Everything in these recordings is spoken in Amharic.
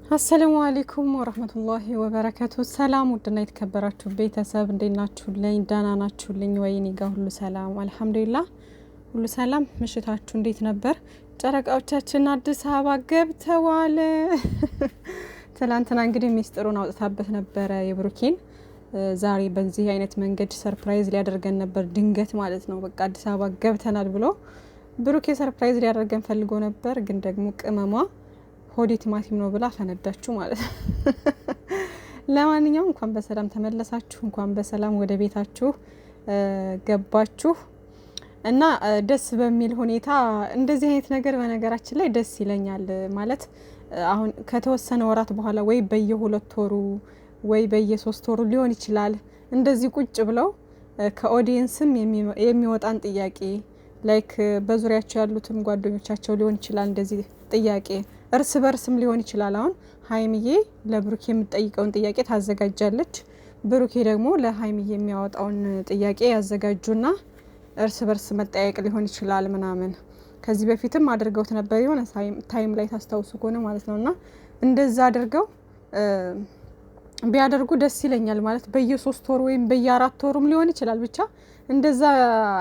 አሰላሙ አለይኩም ወራህመቱላሂ ወበረካቱ። ሰላም ውድና የተከበራችሁ ቤተሰብ እንዴት ናችሁልኝ? ደህና ናችሁልኝ ወይ? እኔ ጋር ሁሉ ሰላም አልሐምዱሊላህ፣ ሁሉ ሰላም። ምሽታችሁ እንዴት ነበር? ጨረቃዎቻችን አዲስ አበባ ገብተዋል። ትላንትና እንግዲህ ሚስጥሩን አውጥታበት ነበረ የብሩኬን። ዛሬ በዚህ አይነት መንገድ ሰርፕራይዝ ሊያደርገን ነበር፣ ድንገት ማለት ነው። በቃ አዲስ አበባ ገብተናል ብሎ ብሩኬ ሰርፕራይዝ ሊያደርገን ፈልጎ ነበር፣ ግን ደግሞ ቅመሟ ሆዴ ቲማቲም ነው ብላ ፈነዳችሁ ማለት ነው። ለማንኛውም እንኳን በሰላም ተመለሳችሁ፣ እንኳን በሰላም ወደ ቤታችሁ ገባችሁ እና ደስ በሚል ሁኔታ እንደዚህ አይነት ነገር በነገራችን ላይ ደስ ይለኛል። ማለት አሁን ከተወሰነ ወራት በኋላ ወይ በየ2 ወሩ ወይ በየ3 ወሩ ሊሆን ይችላል እንደዚህ ቁጭ ብለው ከኦዲየንስም የሚወጣን ጥያቄ ላይክ በዙሪያቸው ያሉትም ጓደኞቻቸው ሊሆን ይችላል እንደዚህ ጥያቄ እርስ በርስም ሊሆን ይችላል። አሁን ሀይሚዬ ለብሩኬ የምትጠይቀውን ጥያቄ ታዘጋጃለች፣ ብሩኬ ደግሞ ለሀይሚዬ የሚያወጣውን ጥያቄ ያዘጋጁና እርስ በርስ መጠያየቅ ሊሆን ይችላል ምናምን። ከዚህ በፊትም አድርገውት ነበር የሆነ ታይም ላይ ታስታውሱ ከሆነ ማለት ነውና እንደዛ አድርገው ቢያደርጉ ደስ ይለኛል። ማለት በየ3 ወሩ ወይም በየ4 ወሩም ሊሆን ይችላል ብቻ እንደዛ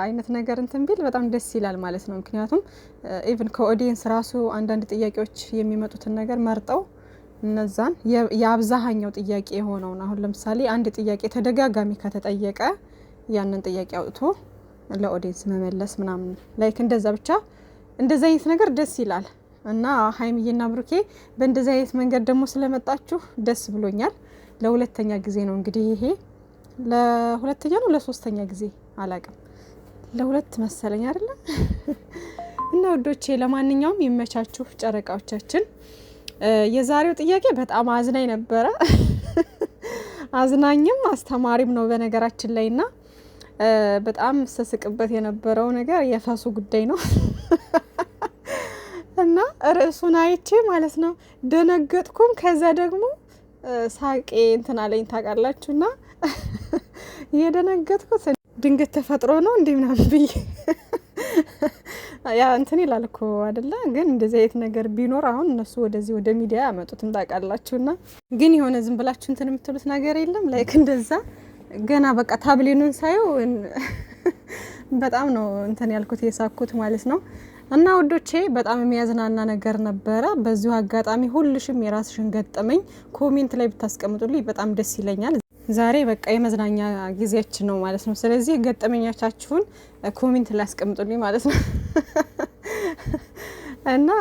አይነት ነገር እንትን ቢል በጣም ደስ ይላል ማለት ነው። ምክንያቱም ኢቭን ከኦዲየንስ ራሱ አንዳንድ ጥያቄዎች የሚመጡትን ነገር መርጠው እነዛን የአብዛኛው ጥያቄ የሆነውን አሁን ለምሳሌ አንድ ጥያቄ ተደጋጋሚ ከተጠየቀ ያንን ጥያቄ አውጥቶ ለኦዲየንስ መመለስ ምናምን ላይክ እንደዛ ብቻ እንደዛ አይነት ነገር ደስ ይላል። እና ሀይሚዬና ብሩኬ በእንደዛ አይነት መንገድ ደግሞ ስለመጣችሁ ደስ ብሎኛል። ለሁለተኛ ጊዜ ነው እንግዲህ ይሄ ለሁለተኛ ነው ለሶስተኛ ጊዜ አላቅም፣ ለሁለት መሰለኝ አይደለ? እና ወዶቼ ለማንኛውም ይመቻችሁ ጨረቃዎቻችን። የዛሬው ጥያቄ በጣም አዝናኝ ነበረ። አዝናኝም አስተማሪም ነው በነገራችን ላይ እና በጣም ስስቅበት የነበረው ነገር የፈሱ ጉዳይ ነው። እና ርዕሱን አይቼ ማለት ነው ደነገጥኩም። ከዛ ደግሞ ሳቄ እንትን አለኝ ታውቃላችሁና የደነገጥኩት ድንገት ተፈጥሮ ነው እንዴ ምናምን ብዬ ያ እንትን ይላል እኮ አይደለ? ግን እንደዚህ አይነት ነገር ቢኖር አሁን እነሱ ወደዚህ ወደ ሚዲያ ያመጡትም ታውቃላችሁና፣ ግን የሆነ ዝም ብላችሁ እንትን የምትሉት ነገር የለም ላይክ እንደዛ ገና በቃ ታብሌኑን ሳየው በጣም ነው እንትን ያልኩት የሳኩት ማለት ነው። እና ወዶቼ በጣም የሚያዝናና ነገር ነበረ። በዚሁ አጋጣሚ ሁልሽም የራስሽን ገጠመኝ ኮሜንት ላይ ብታስቀምጡልኝ በጣም ደስ ይለኛል። ዛሬ በቃ የመዝናኛ ጊዜያችን ነው ማለት ነው። ስለዚህ ገጠመኛቻችሁን ኮሜንት ላይ አስቀምጡልኝ ማለት ነው። እና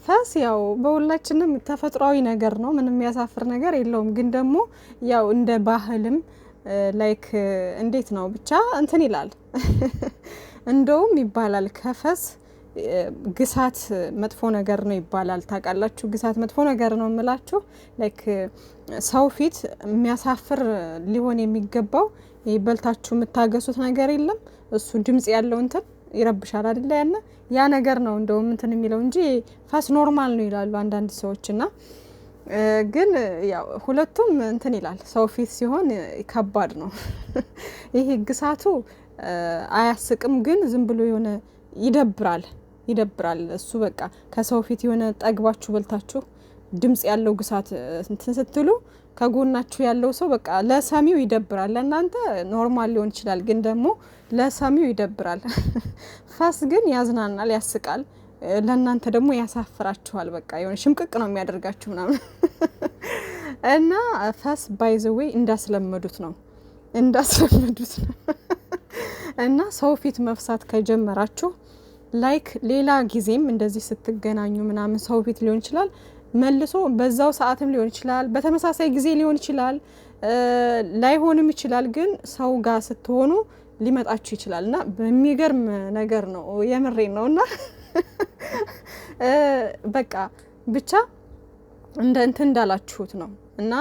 ፈስ ያው በሁላችንም ተፈጥሯዊ ነገር ነው፣ ምንም የሚያሳፍር ነገር የለውም። ግን ደግሞ ያው እንደ ባህልም ላይክ እንዴት ነው ብቻ እንትን ይላል። እንደውም ይባላል ከፈስ ግሳት መጥፎ ነገር ነው ይባላል። ታውቃላችሁ? ግሳት መጥፎ ነገር ነው የምላችሁ ላይክ ሰው ፊት የሚያሳፍር ሊሆን የሚገባው በልታችሁ የምታገሱት ነገር የለም እሱ ድምጽ ያለው እንትን ይረብሻል አይደለ? ያ ነገር ነው እንደውም እንትን የሚለው እንጂ ፋስ ኖርማል ነው ይላሉ አንዳንድ ሰዎች። እና ግን ያው ሁለቱም እንትን ይላል። ሰው ፊት ሲሆን ከባድ ነው። ይሄ ግሳቱ አያስቅም፣ ግን ዝም ብሎ የሆነ ይደብራል። እሱ በቃ ከሰው ፊት የሆነ ጠግባችሁ በልታችሁ ድምጽ ያለው ግሳት እንትን ስትሉ ከጎናችሁ ያለው ሰው በቃ ለሰሚው ይደብራል። ለእናንተ ኖርማል ሊሆን ይችላል፣ ግን ደግሞ ለሰሚው ይደብራል። ፋስ ግን ያዝናናል፣ ያስቃል። ለእናንተ ደግሞ ያሳፍራችኋል። በቃ የሆነ ሽምቅቅ ነው የሚያደርጋችሁ ምናምን። እና ፋስ ባይ ዘ ዌይ እንዳስለመዱት ነው። እና ሰው ፊት መፍሳት ከጀመራችሁ ላይክ ሌላ ጊዜም እንደዚህ ስትገናኙ ምናምን ሰው ፊት ሊሆን ይችላል መልሶ በዛው ሰዓትም ሊሆን ይችላል፣ በተመሳሳይ ጊዜ ሊሆን ይችላል፣ ላይሆንም ይችላል። ግን ሰው ጋር ስትሆኑ ሊመጣችሁ ይችላል እና በሚገርም ነገር ነው የምሬን ነው። እና በቃ ብቻ እንትን እንዳላችሁት ነው። እና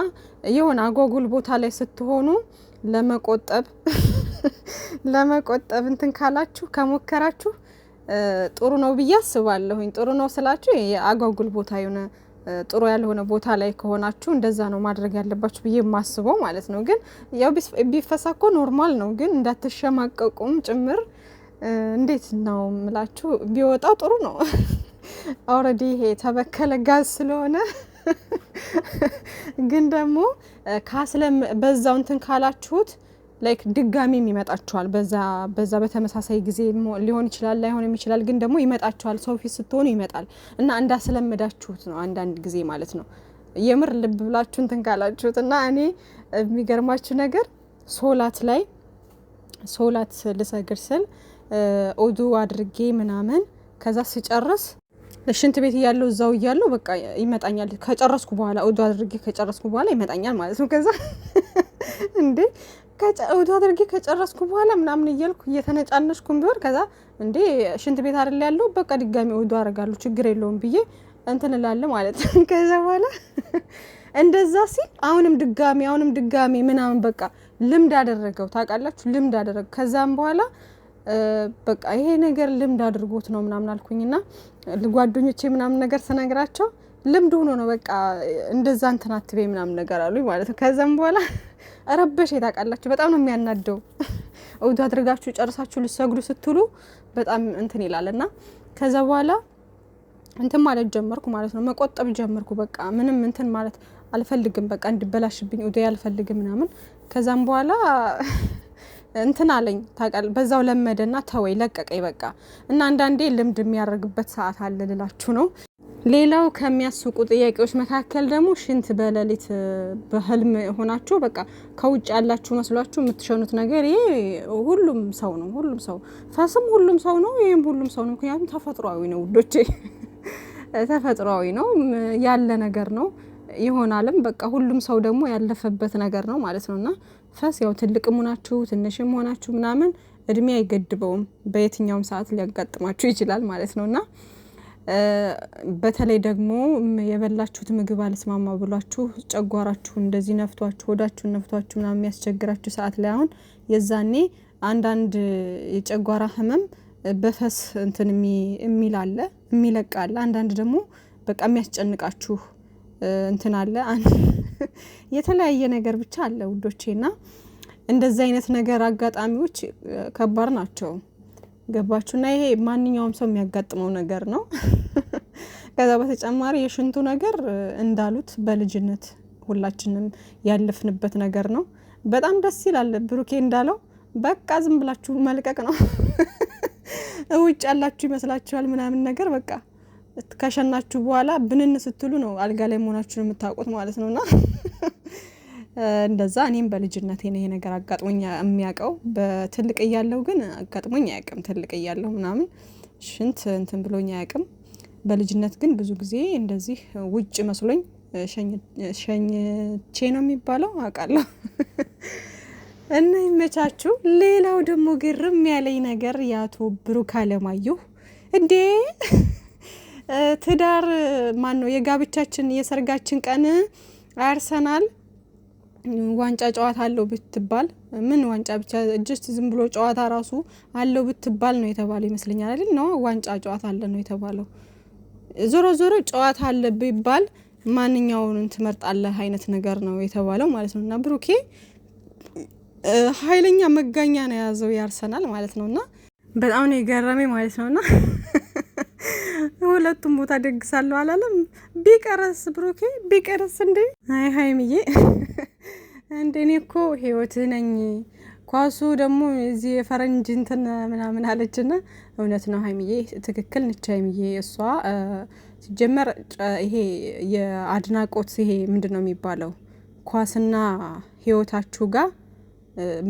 የሆነ አጓጉል ቦታ ላይ ስትሆኑ ለመቆጠብ እንትን ካላችሁ ከሞከራችሁ ጥሩ ነው ብዬ አስባለሁኝ። ጥሩ ነው ስላችሁ የአጓጉል ቦታ የሆነ ጥሩ ያልሆነ ቦታ ላይ ከሆናችሁ እንደዛ ነው ማድረግ ያለባችሁ ብዬ የማስበው ማለት ነው። ግን ያው ቢፈሳኮ ኖርማል ነው፣ ግን እንዳትሸማቀቁም ጭምር እንዴት ነው ምላችሁ ቢወጣ ጥሩ ነው። ኦልሬዲ ይሄ ተበከለ ጋዝ ስለሆነ ግን ደግሞ ካስለም በዛው እንትን ካላችሁት ላይክ ድጋሚም ይመጣችኋል። በዛ በተመሳሳይ ጊዜ ሊሆን ይችላል ላይሆንም ይችላል፣ ግን ደግሞ ይመጣችኋል። ሰው ፊት ስትሆኑ ይመጣል እና እንዳስለመዳችሁት ነው አንዳንድ ጊዜ ማለት ነው። የምር ልብ ብላችሁ እንትን ካላችሁት እና እኔ የሚገርማችሁ ነገር ሶላት ልሰግድ ስል ኦዱ አድርጌ ምናምን ከዛ ስጨርስ ሽንት ቤት እያለሁ እዛው እያለሁ በቃ ይመጣኛል። ከጨረስኩ በኋላ ኦዱ አድርጌ ከጨረስኩ በኋላ ይመጣኛል ማለት ነው። ከዛ እንዴ ኦዱ አድርጌ ከጨረስኩ በኋላ ምናምን እያልኩ እየተነጫነሽኩም ቢሆን ከዛ እንዴ ሽንት ቤት አይደል ያለው በቃ ድጋሚ ኦዱ አደርጋለሁ ችግር የለውም ብዬ እንትን እላለሁ ማለት ነው። ከዛ በኋላ እንደዛ ሲል አሁንም ድጋሚ ምናምን በቃ ልምድ አደረገው ታውቃላችሁ፣ ልምድ አደረገው። ከዛም በኋላ በቃ ይሄ ነገር ልምድ አድርጎት ነው ምናምን አልኩኝና ጓደኞቼ ምናምን ነገር ስነግራቸው ልምድ ሆኖ ነው በቃ እንደዛ እንትን አትበይ ምናምን ነገር አሉኝ ማለት ነው። ከዛም በኋላ ረበሽ ታውቃላችሁ፣ በጣም ነው የሚያናደው። ኦዱ አድርጋችሁ ጨርሳችሁ ልትሰግዱ ስትሉ በጣም እንትን ይላልና ከዛ በኋላ እንትን ማለት ጀመርኩ ማለት ነው። መቆጠብ ጀመርኩ። በቃ ምንም እንትን ማለት አልፈልግም፣ በቃ እንዲበላሽብኝ ኦዱ አልፈልግም ምናምን። ከዛም በኋላ እንትን አለኝ ታውቃለህ፣ በዛው ለመደና ተወይ ለቀቀኝ በቃ። እና አንዳንዴ ልምድ የሚያደርግበት ሰዓት አለ ልላችሁ ነው። ሌላው ከሚያስቁ ጥያቄዎች መካከል ደግሞ ሽንት በሌሊት በህልም ሆናችሁ በቃ ከውጭ ያላችሁ መስሏችሁ የምትሸኑት ነገር ይሄ ሁሉም ሰው ነው። ሁሉም ሰው ፈስም ሁሉም ሰው ነው። ይሄም ሁሉም ሰው ነው። ምክንያቱም ተፈጥሯዊ ነው ውዶቼ፣ ተፈጥሯዊ ነው ያለ ነገር ነው ይሆናልም። በቃ ሁሉም ሰው ደግሞ ያለፈበት ነገር ነው ማለት ነውና ፈስ ያው ትልቅም ሆናችሁ ትንሽም ሆናችሁ ምናምን እድሜ አይገድበውም። በየትኛውም ሰዓት ሊያጋጥማችሁ ይችላል ማለት ነውና በተለይ ደግሞ የበላችሁት ምግብ አልስማማ ብሏችሁ ጨጓራችሁ እንደዚህ ነፍቷችሁ ሆዳችሁን ነፍቷችሁ ምናምን የሚያስቸግራችሁ ሰዓት ላይ አሁን የዛኔ አንዳንድ የጨጓራ ህመም በፈስ እንትን የሚል አለ የሚለቅ አለ። አንዳንድ ደግሞ በቃ የሚያስጨንቃችሁ እንትን አለ። የተለያየ ነገር ብቻ አለ ውዶቼና እንደዚህ አይነት ነገር አጋጣሚዎች ከባድ ናቸው። ገባችሁና ይሄ ማንኛውም ሰው የሚያጋጥመው ነገር ነው። ከዛ በተጨማሪ የሽንቱ ነገር እንዳሉት በልጅነት ሁላችንም ያለፍንበት ነገር ነው። በጣም ደስ ይላል። ብሩኬ እንዳለው በቃ ዝም ብላችሁ መልቀቅ ነው። ውጭ ያላችሁ ይመስላችኋል ምናምን ነገር በቃ ከሸናችሁ በኋላ ብንን ስትሉ ነው አልጋ ላይ መሆናችሁን የምታውቁት ማለት ነውና እንደዛ እኔም በልጅነቴ ነው ይሄ ነገር አጋጥሞኝ የሚያውቀው። በትልቅ እያለሁ ግን አጋጥሞኝ አያውቅም። ትልቅ እያለሁ ምናምን ሽንት እንትን ብሎኝ አያውቅም። በልጅነት ግን ብዙ ጊዜ እንደዚህ ውጭ መስሎኝ ሸኝቼ ነው የሚባለው አውቃለሁ። እና ይመቻችሁ። ሌላው ደግሞ ግርም ያለኝ ነገር የአቶ ብሩክ አለማየሁ እንዴ ትዳር ማን ነው የጋብቻችን የሰርጋችን ቀን አርሰናል ዋንጫ ጨዋታ አለው ብትባል ምን ዋንጫ ብቻ ጀስት ዝም ብሎ ጨዋታ ራሱ አለው ብትባል ነው የተባለው ይመስለኛል አይደል? ነው ዋንጫ ጨዋታ አለ ነው የተባለው። ዞሮ ጨዋታ አለ ቢባል ማንኛውን ትመርጣለህ አይነት ነገር ነው የተባለው ማለት ነው። እና ብሩኬ ኃይለኛ መጋኛ ነው የያዘው ያርሰናል ማለት ነውና በጣም ነው የገረመኝ ማለት ነውና ሁለቱም ቦታ ደግሳለሁ አላለም። ቢቀርስ ብሩኬ ቢቀርስ እንዴ! አይ ሀይሚዬ እንደኔ እኮ ህይወትህ ነኝ። ኳሱ ደግሞ እዚህ የፈረንጅ እንትን ምናምን አለችና እውነት ነው ሀይሚዬ ትክክል ነች ሀይሚዬ። እሷ ሲጀመር ይሄ የአድናቆት ይሄ ምንድነው የሚባለው ኳስና ህይወታችሁ ጋር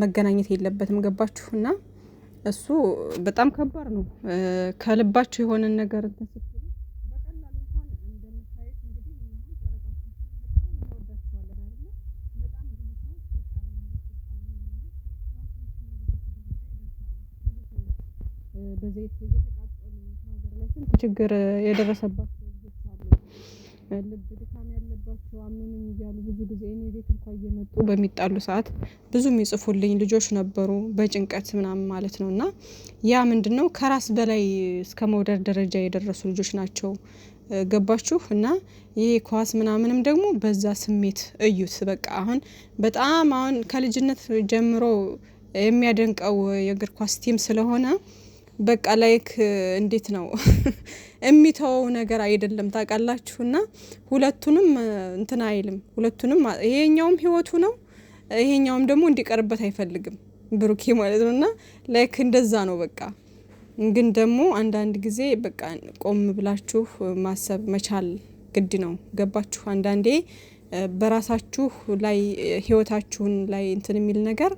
መገናኘት የለበትም። ገባችሁና እሱ በጣም ከባድ ነው። ከልባችሁ የሆነ ነገር ተሰጥቶ በቀላሉ እንኳን እንደምታዩት እንግዲህ በጣም ብዙ ሰው በዘይት እየተቃጠሉ ሀገር ላይ ስንት ችግር የደረሰባቸው ልጆች አሉ። ልብ ድካም ያለባቸው አመመኝ እያሉ ብዙ ጊዜ እኔ ቤት እንኳን እየመጡ በሚጣሉ ሰዓት ብዙ የሚጽፉልኝ ልጆች ነበሩ፣ በጭንቀት ምናምን ማለት ነውና ያ ምንድነው ከራስ በላይ እስከ መውደድ ደረጃ የደረሱ ልጆች ናቸው። ገባችሁ? እና ይሄ ኳስ ምናምንም ደግሞ በዛ ስሜት እዩት። በቃ በጣም ከልጅነት ጀምሮ የሚያደንቀው የእግር ኳስ ቲም ስለሆነ በቃ ላይክ እንዴት ነው የሚተው ነገር አይደለም ታውቃላችሁና ሁለቱንም እንትን አይልም። ሁለቱንም ይሄኛውም ህይወቱ ነው፣ ይሄኛውም ደግሞ እንዲቀርበት አይፈልግም ብሩኬ ማለት ነውና ላይክ እንደዛ ነው በቃ። ግን ደግሞ አንዳንድ ጊዜ በቃ ቆም ብላችሁ ማሰብ መቻል ግድ ነው። ገባችሁ? አንዳንዴ በራሳችሁ ላይ ህይወታችሁን ላይ እንትን የሚል ነገር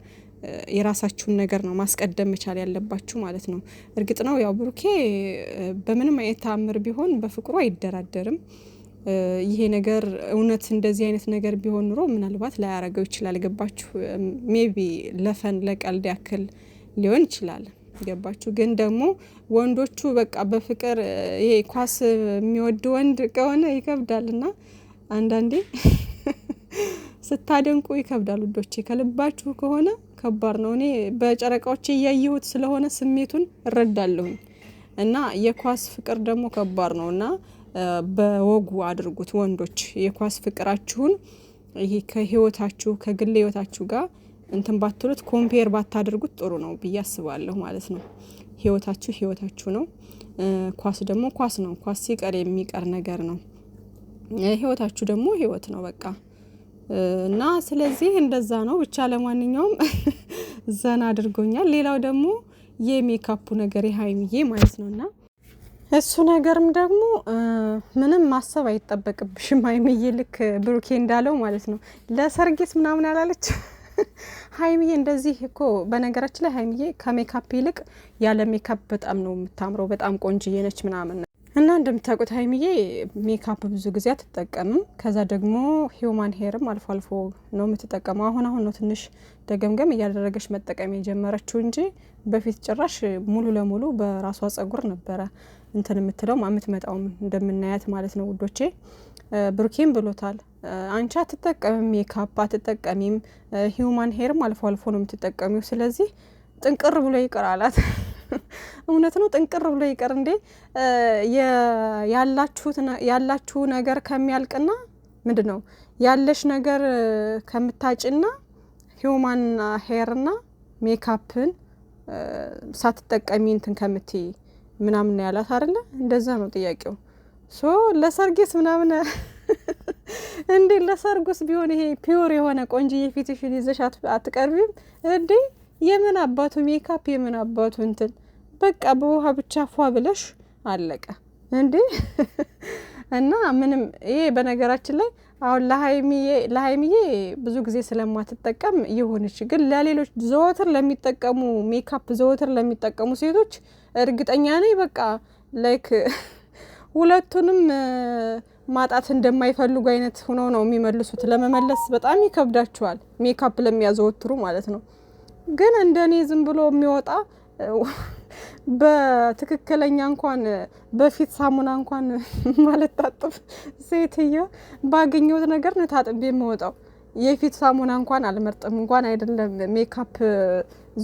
የራሳችሁን ነገር ነው ማስቀደም መቻል ያለባችሁ ማለት ነው። እርግጥ ነው ያው ብሩኬ በምንም አይነት ተአምር ቢሆን በፍቅሩ አይደራደርም። ይሄ ነገር እውነት እንደዚህ አይነት ነገር ቢሆን ኑሮ ምናልባት ላያረገው ይችላል። ገባችሁ? ሜቢ ለፈን ለቀልድ ያክል ሊሆን ይችላል። ገባችሁ? ግን ደግሞ ወንዶቹ በቃ በፍቅር ይሄ ኳስ የሚወድ ወንድ ከሆነ ይከብዳልና አንዳንዴ ስታደንቁ ይከብዳል ውዶቼ። ከልባችሁ ከሆነ ከባድ ነው። እኔ በጨረቃዎች እያየሁት ስለሆነ ስሜቱን እረዳለሁኝ። እና የኳስ ፍቅር ደግሞ ከባድ ነውና በወጉ አድርጉት ወንዶች። የኳስ ፍቅራችሁን ይሄ ከህይወታችሁ ከግል ህይወታችሁ ጋር እንትን ባትሉት ኮምፔር ባታደርጉት ጥሩ ነው ብዬ አስባለሁ ማለት ነው። ህይወታችሁ ነው። ኳስ ደግሞ ኳስ ነው። ኳስ ሲቀር የሚቀር ነገር ነው። ህይወታችሁ ደግሞ ህይወት ነው በቃ። እና ስለዚህ እንደዛ ነው ብቻ። ለማንኛውም ዘና አድርጎኛል። ሌላው ደግሞ የሜካፑ ነገር የሀይሚዬ ማለት ነውና እሱ ነገርም ደግሞ ምንም ማሰብ አይጠበቅብሽም ሀይሚዬ። ልክ ብሩኬ እንዳለው ማለት ነው ለሰርጌስ ምናምን ያላለች ሀይሚዬ እንደዚህ እኮ። በነገራችን ላይ ሀይሚዬ ከሜካፕ ይልቅ ያለ ሜካፕ በጣም ነው የምታምረው። በጣም ቆንጅዬ ነች ምናምን እና እንደምታውቁት ሀይሚዬ ሜካፕ ብዙ ጊዜ አትጠቀምም። ከዛ ደግሞ ሂውማን ሄርም አልፎ አልፎ ነው የምትጠቀመው። አሁን ነው ትንሽ ደገምገም እያደረገች መጠቀም የጀመረችው እንጂ በፊት ጭራሽ ሙሉ ለሙሉ በራሷ ጸጉር ነበረ እንትን የምትለው የምትመጣውም እንደምናያት ማለት ነው ውዶቼ። ብሩኬም ብሎታል፣ አንቺ አትጠቀምም ሜካፕ አትጠቀሚም፣ ሂውማን ሄርም አልፎ አልፎ ነው የምትጠቀሚው፣ ስለዚህ ጥንቅር ብሎ ይቅር አላት። እውነት ነው፣ ጥንቅር ብሎ ይቅር እንዴ። ያላችሁ ነገር ከሚያልቅና ምንድን ነው ያለሽ ነገር ከምታጭና ሂውማን ሄርና ሜካፕን ሳትጠቀሚ እንትን ከምትይ ምናምን ያላት አይደለ? እንደዛ ነው ጥያቄው። ሶ ለሰርጌስ ምናምን እንዴ? ለሰርጉስ ቢሆን ይሄ ፒውር የሆነ ቆንጆዬ ፊትሽን ይዘሽ አትቀርቢም እንዴ? የምን አባቱ ሜካፕ የምን አባቱ እንትን፣ በቃ በውሃ ብቻ ፏ ብለሽ አለቀ እንዴ። እና ምንም ይሄ በነገራችን ላይ አሁን ለሀይሚዬ ብዙ ጊዜ ስለማትጠቀም ይሁንሽ፣ ግን ለሌሎች ዘወትር ለሚጠቀሙ ሜካፕ ዘወትር ለሚጠቀሙ ሴቶች እርግጠኛ ነኝ በቃ ላይክ ሁለቱንም ማጣት እንደማይፈልጉ አይነት ሆኖ ነው የሚመልሱት። ለመመለስ በጣም ይከብዳቸዋል ሜካፕ ለሚያዘወትሩ ማለት ነው። ግን እንደኔ ዝም ብሎ የሚወጣ በትክክለኛ እንኳን በፊት ሳሙና እንኳን ማለት ታጥብ ሴትዮ ባገኘሁት ነገር ነው ታጥቤ የምወጣው። የፊት ሳሙና እንኳን አልመርጥም፣ እንኳን አይደለም ሜካፕ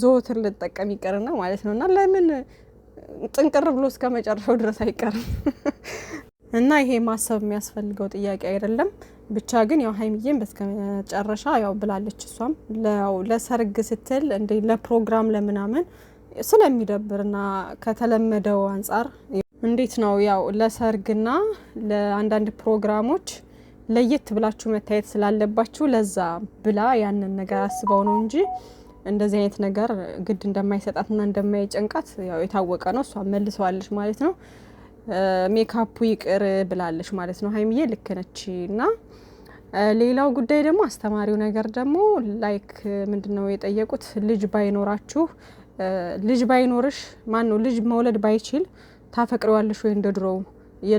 ዘወትር ልጠቀም ይቀርና ማለት ነውና ለምን ጥንቅር ብሎ እስከ መጨረሻው ድረስ አይቀርም። እና ይሄ ማሰብ የሚያስፈልገው ጥያቄ አይደለም። ብቻ ግን ያው ሀይሚዬም በስከ መጨረሻ ያው ብላለች። እሷም ለሰርግ ስትል እንደ ለፕሮግራም ለምናምን ስለሚደብርና ከተለመደው አንጻር እንዴት ነው ያው ለሰርግና ለአንዳንድ ፕሮግራሞች ለየት ብላችሁ መታየት ስላለባችሁ ለዛ ብላ ያንን ነገር አስበው ነው እንጂ እንደዚህ አይነት ነገር ግድ እንደማይሰጣትና እንደማይጨንቃት ያው የታወቀ ነው። እሷ መልሰዋለች ማለት ነው። ሜካፑ ይቅር ብላለች ማለት ነው። ሀይሚዬ ልክ ነች። እና ሌላው ጉዳይ ደግሞ አስተማሪው ነገር ደግሞ ላይክ ምንድነው የጠየቁት ልጅ ባይኖራችሁ ልጅ ባይኖርሽ ማን ነው ልጅ መውለድ ባይችል ታፈቅሪዋለሽ ወይ እንደድሮው?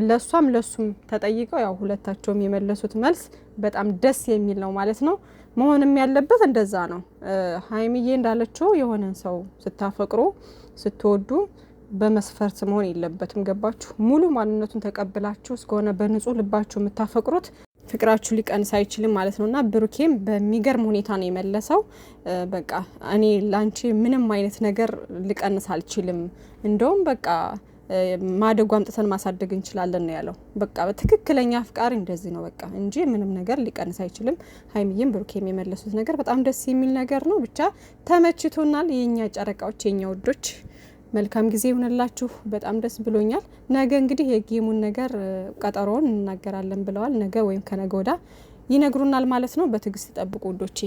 ለሷም ለሱም ተጠይቀው ያው ሁለታቸውም የመለሱት መልስ በጣም ደስ የሚል ነው ማለት ነው። መሆንም ያለበት እንደዛ ነው። ሀይሚዬ እንዳለችው የሆነን ሰው ስታፈቅሩ ስትወዱ በመስፈርት መሆን የለበትም። ገባችሁ? ሙሉ ማንነቱን ተቀብላችሁ እስከሆነ በንጹህ ልባችሁ የምታፈቅሩት ፍቅራችሁ ሊቀንስ አይችልም ማለት ነውና ብሩኬም በሚገርም ሁኔታ ነው የመለሰው። በቃ እኔ ላንቺ ምንም አይነት ነገር ሊቀንስ አልችልም፣ እንደውም በቃ ማደጉ አምጥተን ማሳደግ እንችላለን ነው ያለው። በቃ በትክክለኛ አፍቃሪ እንደዚህ ነው በቃ እንጂ ምንም ነገር ሊቀንስ አይችልም። ሀይሚዬም ብሩኬም የመለሱት ነገር በጣም ደስ የሚል ነገር ነው። ብቻ ተመችቶናል። የኛ ጨረቃዎች የኛ ውዶች መልካም ጊዜ ይሁንላችሁ። በጣም ደስ ብሎኛል። ነገ እንግዲህ የጌሙን ነገር ቀጠሮውን እናገራለን ብለዋል። ነገ ወይም ከነገ ወዲያ ይነግሩናል ማለት ነው። በትዕግስት ጠብቁ ውዶቼ።